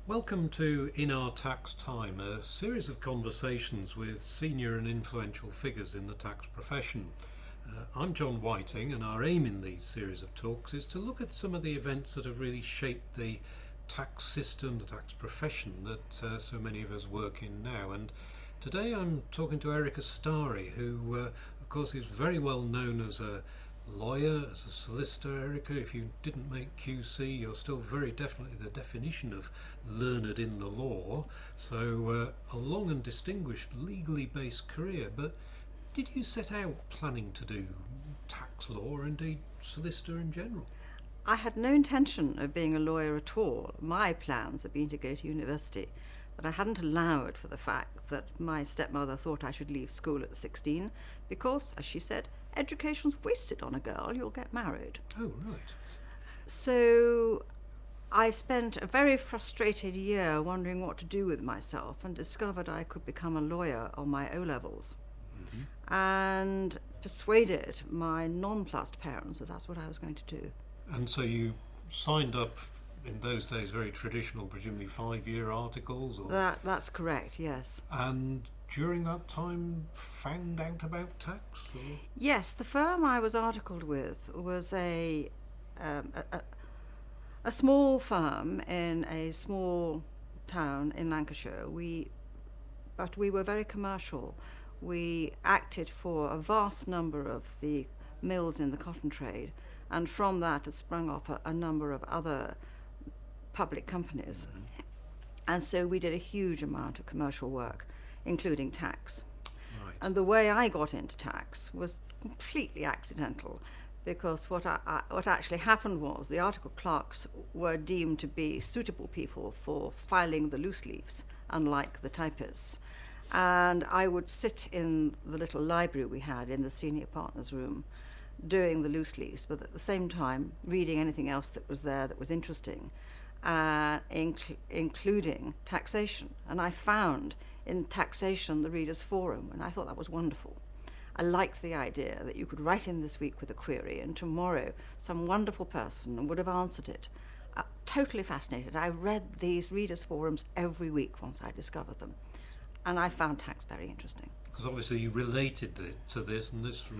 Welcome to In Our Tax Time, a series of conversations with senior and influential figures in the tax profession. I'm John Whiting, and our aim in these series of talks is to look at some of the events that have really shaped the tax system, the tax profession that so many of us work in now. And today I'm talking to Stary, who of course is very well known as a lawyer, as a solicitor. Erica, if you didn't make QC, you're still very definitely the definition of learned in the law. So a long and distinguished legally based career. But did you set out planning to do tax law or indeed solicitor in general? I had no intention of being a lawyer at all. My plans had been to go to university, but I hadn't allowed for the fact that my stepmother thought I should leave school at 16 because, as she said, education's wasted on a girl, you'll get married. Oh, right. So I spent a very frustrated year wondering what to do with myself and discovered I could become a lawyer on my O-levels. And persuaded my nonplussed parents that that's what I was going to do. And so you signed up in those days, very traditional, presumably 5-year articles? Or... That's correct, yes. And during that time found out about tax? Or? Yes, the firm I was articled with was a small firm in a small town in Lancashire. But we were very commercial. We acted for a vast number of the mills in the cotton trade, and from that had sprung off a number of other public companies. And so we did a huge amount of commercial work, including tax. Right. And the way I got into tax was completely accidental, because what actually happened was the article clerks were deemed to be suitable people for filing the loose leaves, unlike the typists. And I would sit in the little library we had in the senior partner's room doing the loose leaves, but at the same time reading anything else that was there that was interesting, including taxation. And I found in taxation the Reader's Forum, and I thought that was wonderful. I liked the idea that you could write in this week with a query and tomorrow some wonderful person would have answered it. Totally fascinated. I read these Reader's Forums every week once I discovered them. And I found tax very interesting. Because obviously you related it to this, and this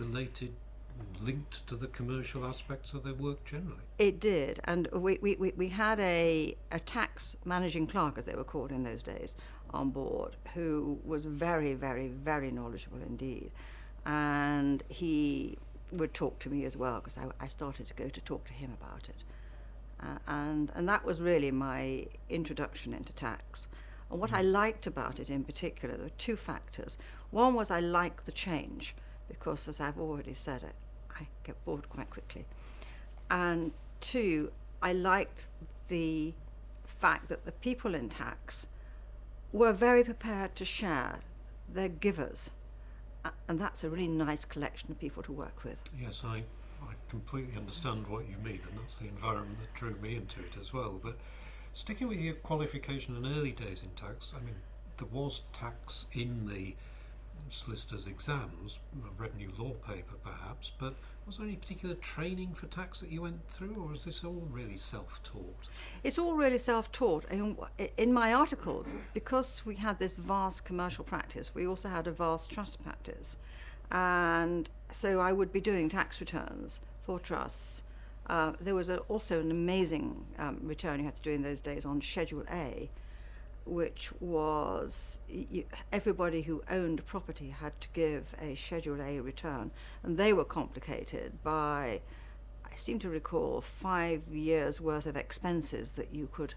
linked to the commercial aspects of their work generally. It did, and we had a tax managing clerk, as they were called in those days, on board, who was very, very, very knowledgeable indeed. And he would talk to me as well, because I started to go to talk to him about it. And that was really my introduction into tax. And what I liked about it in particular, there were two factors. One was I liked the change, because as I've already said, I get bored quite quickly. And two, I liked the fact that the people in tax were very prepared to share. They're givers. And that's a really nice collection of people to work with. Yes, I completely understand what you mean, and that's the environment that drew me into it as well. But sticking with your qualification and early days in tax, I mean, there was tax in the solicitor's exams, a revenue law paper perhaps, but was there any particular training for tax that you went through, or is this all really self-taught? It's all really self-taught. I mean, in my articles, because we had this vast commercial practice, we also had a vast trust practice. And so I would be doing tax returns for trusts. There was also an amazing return you had to do in those days on Schedule A, which was everybody who owned property had to give a Schedule A return. And they were complicated by, I seem to recall, 5 years' worth of expenses that you could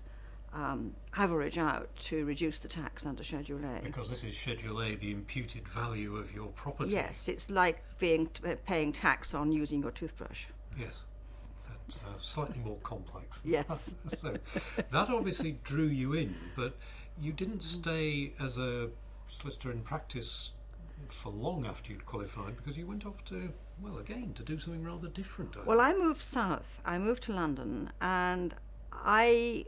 average out to reduce the tax under Schedule A. Because this is Schedule A, the imputed value of your property. Yes, it's like paying tax on using your toothbrush. Yes. Slightly more complex. Yes. So that obviously drew you in, but you didn't stay as a solicitor in practice for long after you'd qualified, because you went off to, well, again, to do something rather different. Well, I moved south. I moved to London, and I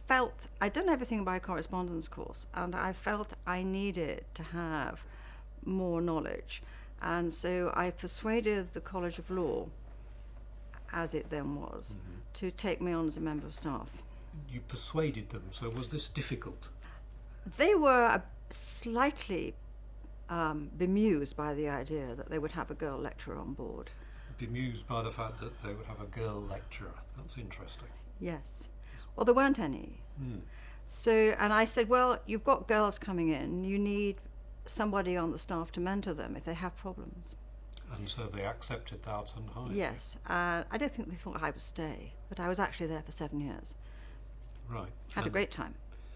felt I'd done everything by correspondence course, and I felt I needed to have more knowledge. And so I persuaded the College of Law, as it then was, to take me on as a member of staff. you persuaded them. So was this difficult? They were slightly bemused by the idea that they would have a girl lecturer on board. Bemused by the fact that they would have a girl lecturer. That's interesting. Yes. Well, there weren't any. So, and I said, well, you've got girls coming in. You need somebody on the staff to mentor them if they have problems. And so they accepted that and hired you. Yes. I don't think they thought I would stay, but I was actually there for 7 years. Right. Had a great time.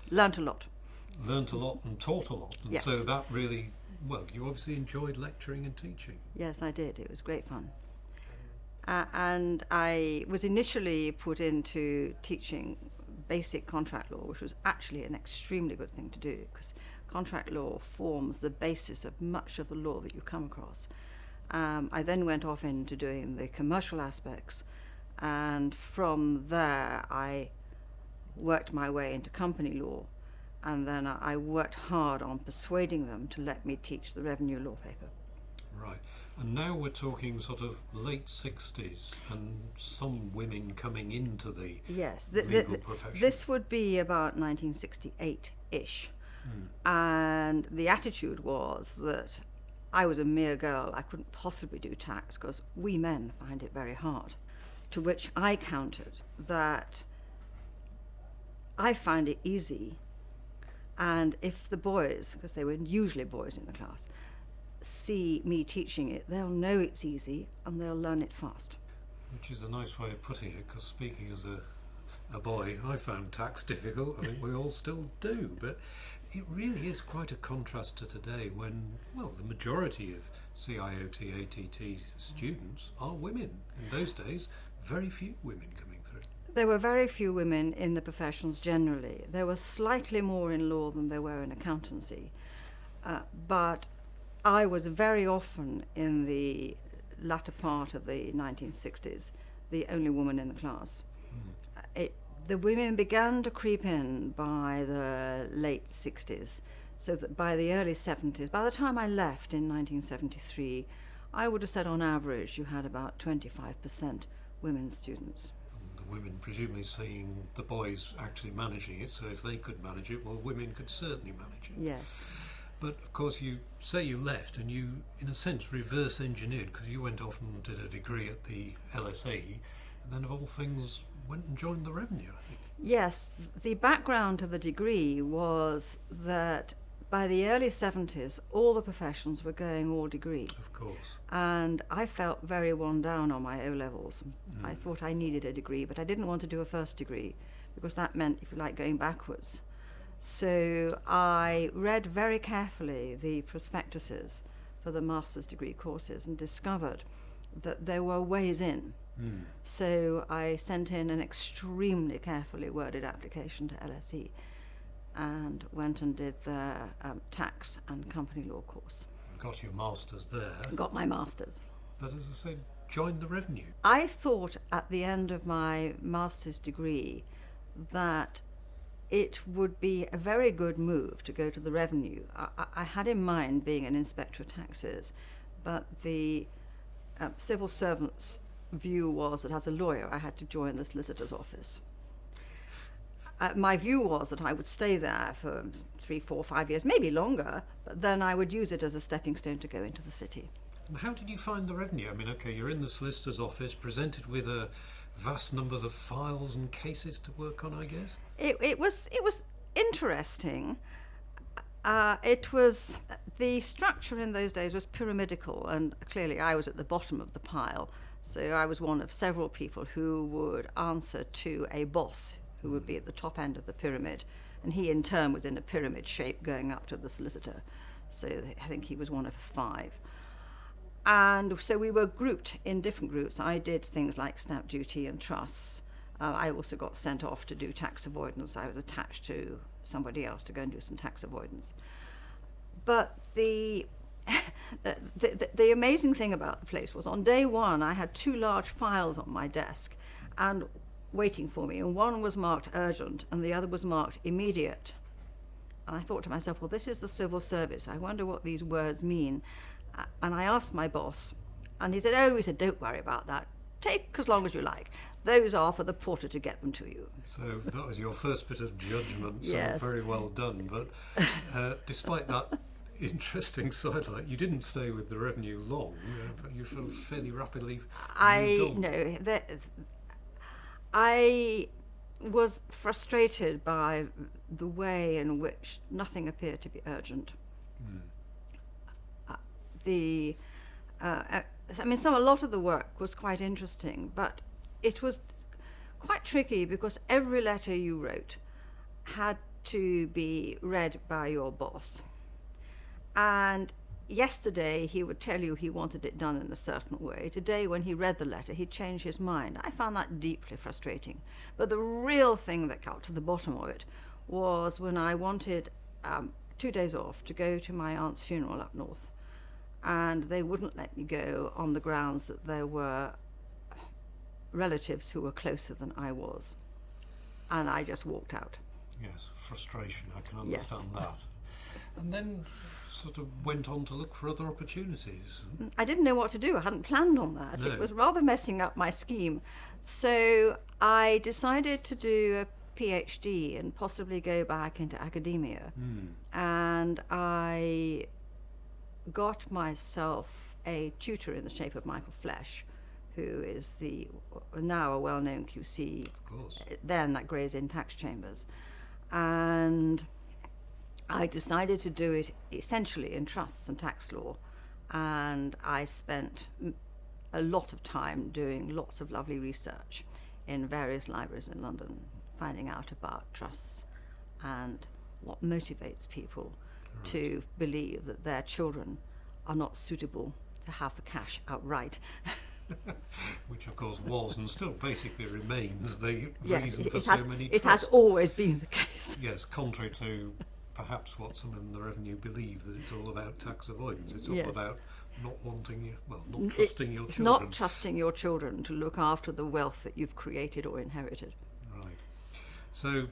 Learnt a lot. Learnt a lot and taught a lot. And Yes. so that really, well, you obviously enjoyed lecturing and teaching. Yes, I did. It was great fun. And I was initially put into teaching basic contract law, which was actually an extremely good thing to do, because contract law forms the basis of much of the law that you come across. I then went off into doing the commercial aspects, and from there I worked my way into company law, and then I worked hard on persuading them to let me teach the revenue law paper. Right. And now we're talking sort of late 60s and some women coming into the legal profession. This would be about 1968-ish. And the attitude was that I was a mere girl. I couldn't possibly do tax because we men find it very hard. To which I countered that I find it easy, and if the boys, because they were usually boys in the class, see me teaching it, they'll know it's easy and they'll learn it fast. Which is a nice way of putting it, because speaking as a boy, I found tax difficult. I think we all still do, but it really is quite a contrast to today when, well, the majority of CIOT, ATT students are women. In those days, very few women coming through. There were very few women in the professions generally. There were slightly more in law than there were in accountancy, but I was very often, in the latter part of the 1960s, the only woman in the class. The women began to creep in by the late 60s, so that by the early 70s, by the time I left in 1973, I would have said on average you had about 25% women students. And the women presumably seeing the boys actually managing it, so if they could manage it, well, women could certainly manage it. Yes. But of course, you say you left and you, in a sense, reverse engineered, because you went off and did a degree at the LSE, and then of all things went and joined the revenue, I think. Yes, the background to the degree was that by the early 70s, all the professions were going all degree. Of course. And I felt very worn down on my O-levels. I thought I needed a degree, but I didn't want to do a first degree, because that meant, if you like, going backwards. So I read very carefully the prospectuses for the master's degree courses and discovered that there were ways in. So I sent in an extremely carefully worded application to LSE and went and did the tax and company law course. Got your master's there. Got my master's. But as I said, joined the revenue. I thought at the end of my master's degree that it would be a very good move to go to the revenue. I had in mind being an inspector of taxes, but the civil servant's view was that as a lawyer I had to join the solicitor's office. My view was that I would stay there for 3, 4, 5 years, maybe longer, but then I would use it as a stepping stone to go into the city. And how did you find the revenue? I mean, okay, you're in the solicitor's office, presented with a vast numbers of files and cases to work on, I guess? It was interesting. It was, the structure in those days was pyramidical, and clearly I was at the bottom of the pile. So I was one of several people who would answer to a boss who would be at the top end of the pyramid, and he in turn was in a pyramid shape going up to the solicitor. So I think he was one of 5. And so we were grouped in different groups. I did things like stamp duty and trusts. I also got sent off to do tax avoidance. I was attached to somebody else to go and do some tax avoidance. But the amazing thing about the place was on day 1 I had 2 large files on my desk and waiting for me, and one was marked urgent and the other was marked immediate. And I thought to myself, well, this is the civil service. I wonder what these words mean. And I asked my boss, and he said, don't worry about that. take as long as you like. Those are for the porter to get them to you. So that was your first bit of judgment, so Yes. very well done. But despite that interesting sidelight, you didn't stay with the revenue long. You sort of fairly rapidly moved on. I was frustrated by the way in which nothing appeared to be urgent. A lot of the work was quite interesting, but it was quite tricky because every letter you wrote had to be read by your boss. And yesterday he would tell you he wanted it done in a certain way. Today, when he read the letter, he'd change his mind. I found that deeply frustrating. But the real thing that got to the bottom of it was when I wanted 2 days off to go to my aunt's funeral up north. And they wouldn't let me go on the grounds that there were relatives who were closer than I was. And I just walked out. Yes, frustration, I can understand that. And then sort of went on to look for other opportunities. I didn't know what to do. I hadn't planned on that. No. It was rather messing up my scheme. So I decided to do a PhD and possibly go back into academia. And I got myself a tutor in the shape of Michael Flesch, who is now a well-known QC, Of course. then at Gray's Inn Tax Chambers. And I decided to do it essentially in trusts and tax law, and I spent a lot of time doing lots of lovely research in various libraries in London, finding out about trusts and what motivates people to believe that their children are not suitable to have the cash outright. Which of course was and still basically remains the Yes, reason for it so has, many it trusts. has always been the case. Yes, contrary to perhaps what some in the revenue believe, that it's all about tax avoidance. It's all Yes. about not wanting you, not trusting your It's children. not trusting your children to look after the wealth that you've created or inherited. Right. So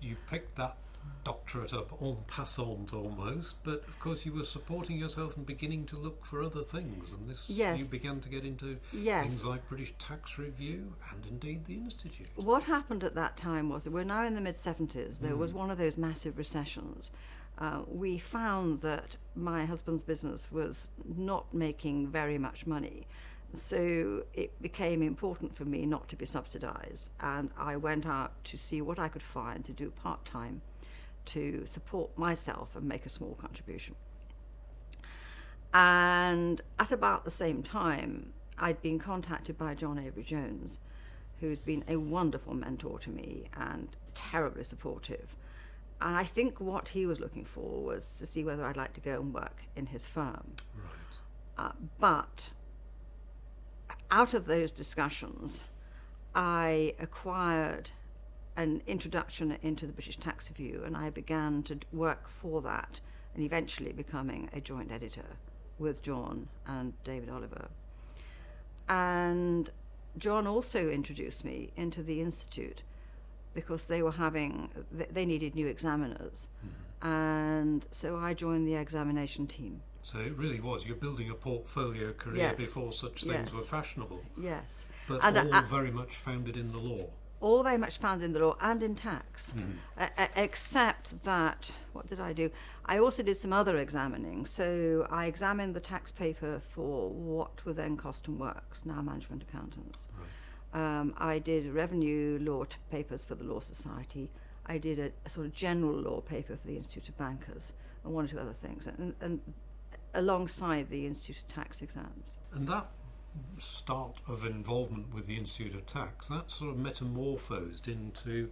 you picked that doctorate up en passant almost, but of course you were supporting yourself and beginning to look for other things, and this Yes. you began to get into Yes. things like British Tax Review and indeed the Institute. What happened at that time was, we're now in the mid-70s, there was one of those massive recessions. We found that my husband's business was not making very much money, so it became important for me not to be subsidised, and I went out to see what I could find to do part-time to support myself and make a small contribution. And at about the same time, I'd been contacted by John Avery Jones, who's been a wonderful mentor to me and terribly supportive. And I think what he was looking for was to see whether I'd like to go and work in his firm. Right. But out of those discussions, I acquired an introduction into the British Tax Review, and I began to work for that, and eventually becoming a joint editor with John and David Oliver. And John also introduced me into the Institute because they needed new examiners. And so I joined the examination team. So it really was, you're building a portfolio career Yes. before such things Yes. were fashionable. Yes. But And all very much founded in the law. all very much found in the law and in tax, except that, what did I do? I also did some other examining. So I examined the tax paper for what were then cost and works, now management accountants. Right. I did revenue law papers for the Law Society. I did a sort of general law paper for the Institute of Bankers and one or two other things, and alongside the Institute of Tax exams. And that start of involvement with the Institute of Tax, that sort of metamorphosed into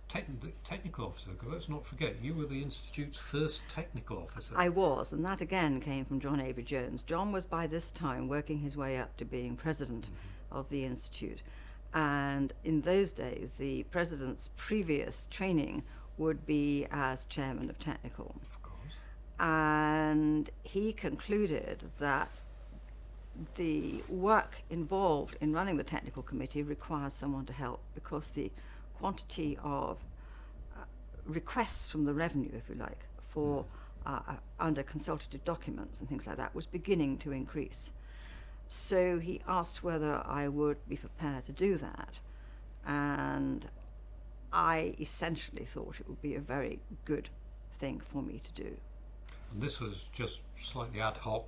technical officer, because let's not forget, you were the Institute's first technical officer. I was, and that again came from John Avery Jones. John was by this time working his way up to being president of the Institute. And in those days, the president's previous training would be as chairman of technical. Of course. And he concluded that the work involved in running the technical committee requires someone to help, because the quantity of requests from the revenue, if you like, for under consultative documents and things like that was beginning to increase. So he asked whether I would be prepared to do that. And I essentially thought it would be a very good thing for me to do. And this was just slightly ad hoc,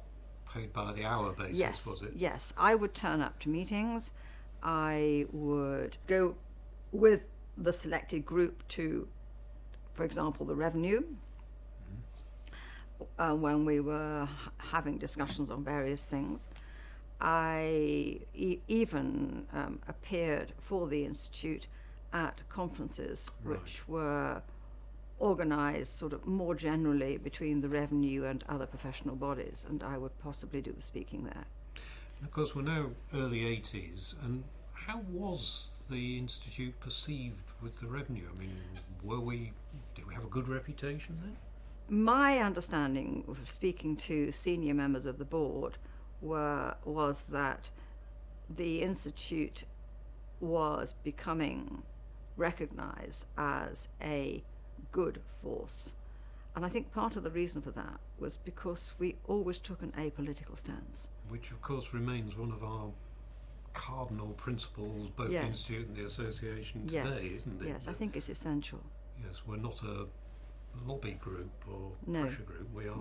paid by the hour basis, Yes, was it? yes. I would turn up to meetings. I would go with the selected group to, for example, the revenue, when we were having discussions on various things. I even appeared for the Institute at conferences which were organised sort of more generally between the revenue and other professional bodies, and I would possibly do the speaking there. Of course, we're now early 80s, and how was the Institute perceived with the revenue? I mean, did we have a good reputation then? My understanding of speaking to senior members of the board was that the Institute was becoming recognised as a good force. And I think part of the reason for that was because we always took an apolitical stance. Which, of course, remains one of our cardinal principles, both the Institute and the Association today, isn't it? Yes, I think it's essential. Yes, we're not a lobby group or pressure group. We are.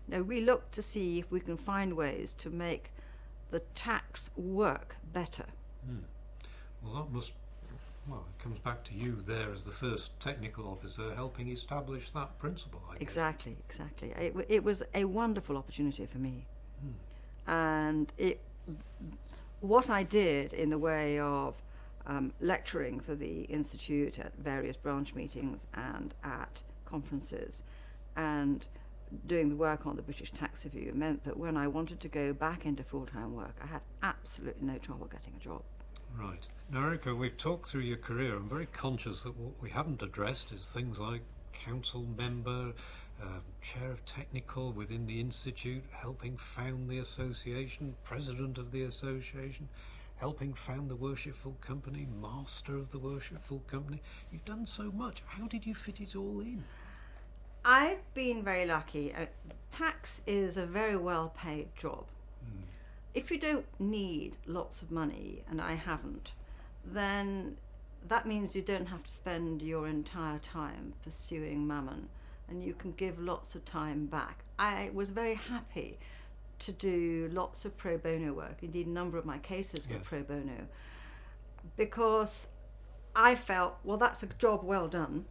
No, we look to see if we can find ways to make the tax work better. Well, it comes back to you there as the first technical officer helping establish that principle, I guess. Exactly. It was a wonderful opportunity for me. And what I did in the way of lecturing for the Institute at various branch meetings and at conferences and doing the work on the British Tax Review meant that when I wanted to go back into full-time work, I had absolutely no trouble getting a job. Right. Now, Erica, we've talked through your career. I'm very conscious that what we haven't addressed is things like council member, chair of technical within the Institute, helping found the association, president of the association, helping found the Worshipful Company, master of the Worshipful Company. You've done so much. How did you fit it all in? I've been very lucky. Tax is a very well-paid job. If you don't need lots of money, and I haven't, then that means you don't have to spend your entire time pursuing mammon, and you can give lots of time back. I was very happy to do lots of pro bono work. Indeed, a number of my cases were pro bono, because I felt, well, that's a job well done,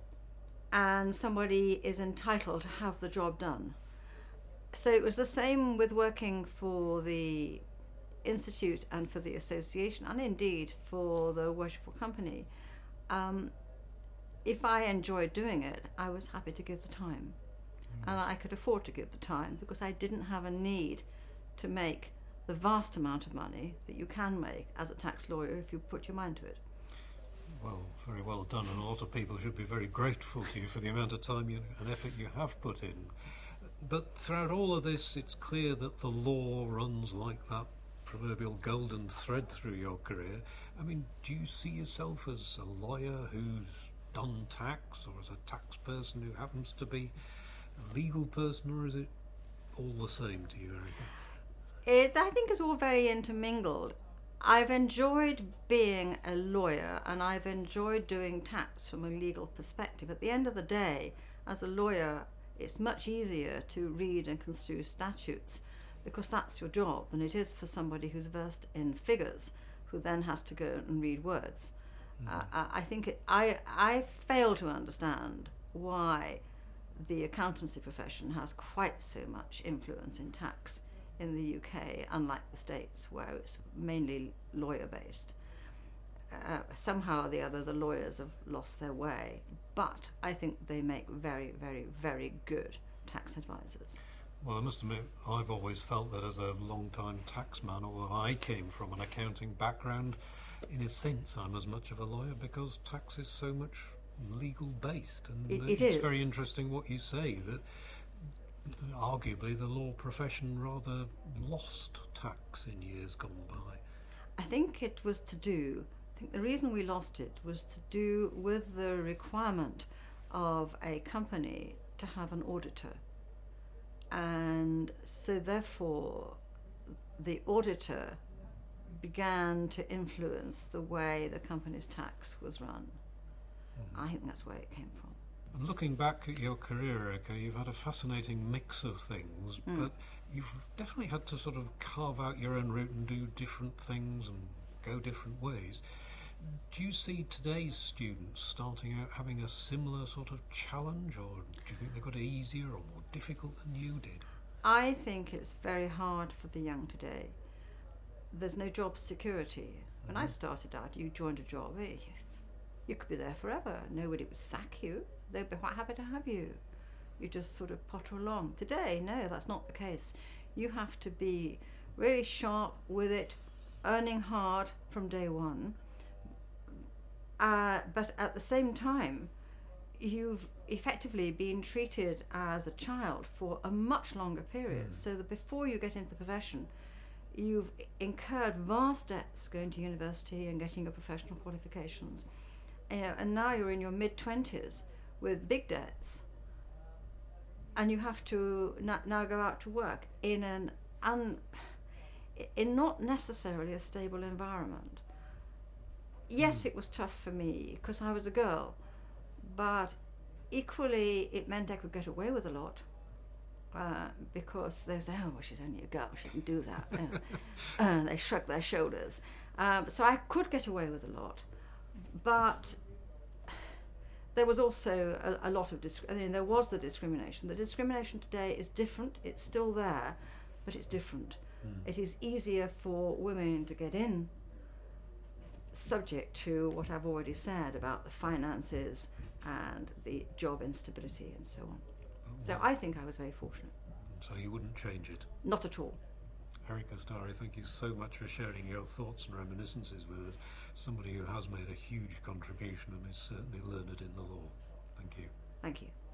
and somebody is entitled to have the job done. So it was the same with working for the Institute and for the association, and indeed for the Worshipful Company. If I enjoyed doing it, I was happy to give the time. And I could afford to give the time because I didn't have a need to make the vast amount of money that you can make as a tax lawyer if you put your mind to it. Well, very well done, and a lot of people should be very grateful to you for the amount of time and effort you have put in. But throughout all of this, it's clear that the law runs like that proverbial golden thread through your career. I mean, do you see yourself as a lawyer who's done tax, or as a tax person who happens to be a legal person, or is it all the same to you, Erica? I think it's all very intermingled. I've enjoyed being a lawyer, and I've enjoyed doing tax from a legal perspective. At the end of the day, as a lawyer, it's much easier to read and construe statutes because that's your job than it is for somebody who's versed in figures who then has to go and read words. I think I fail to understand why the accountancy profession has quite so much influence in tax in the UK, unlike the States where it's mainly lawyer-based. Somehow or the other, the lawyers have lost their way, but I think they make very, very, very good tax advisors. Well, I must admit, I've always felt that as a long-time taxman, although I came from an accounting background, in a sense I'm as much of a lawyer because tax is so much legal-based. And It it's is. very interesting what you say, that arguably the law profession rather lost tax in years gone by. I think the reason we lost it was to do with the requirement of a company to have an auditor. And so therefore the auditor began to influence the way the company's tax was run. I think that's where it came from. And looking back at your career, Erica, you've had a fascinating mix of things, but you've definitely had to sort of carve out your own route and do different things and go different ways. Do you see today's students starting out having a similar sort of challenge, or do you think they got it easier or more difficult than you did? I think it's very hard for the young today. There's no job security. When I started out, you joined a job, you could be there forever. Nobody would sack you. They'd be quite happy to have you. You just sort of potter along. Today, no, that's not the case. You have to be really sharp with it, earning hard from day one. But at the same time, you've effectively been treated as a child for a much longer period. So that before you get into the profession, you've incurred vast debts going to university and getting your professional qualifications. And now you're in your mid-20s with big debts, and you have to now go out to work in in not necessarily a stable environment. Yes, it was tough for me because I was a girl, but equally it meant I could get away with a lot. Because they say, oh, well, she's only a girl, she can do that. They shrug their shoulders. So I could get away with a lot, but there was also a lot of there was the discrimination. The discrimination today is different. It's still there, but it's different. It is easier for women to get in, subject to what I've already said about the finances and the job instability and so on. So I think I was very fortunate. So you wouldn't change it? Not at all. Erica Stary, thank you so much for sharing your thoughts and reminiscences with us. Somebody who has made a huge contribution and is certainly learned in the law. Thank you. Thank you.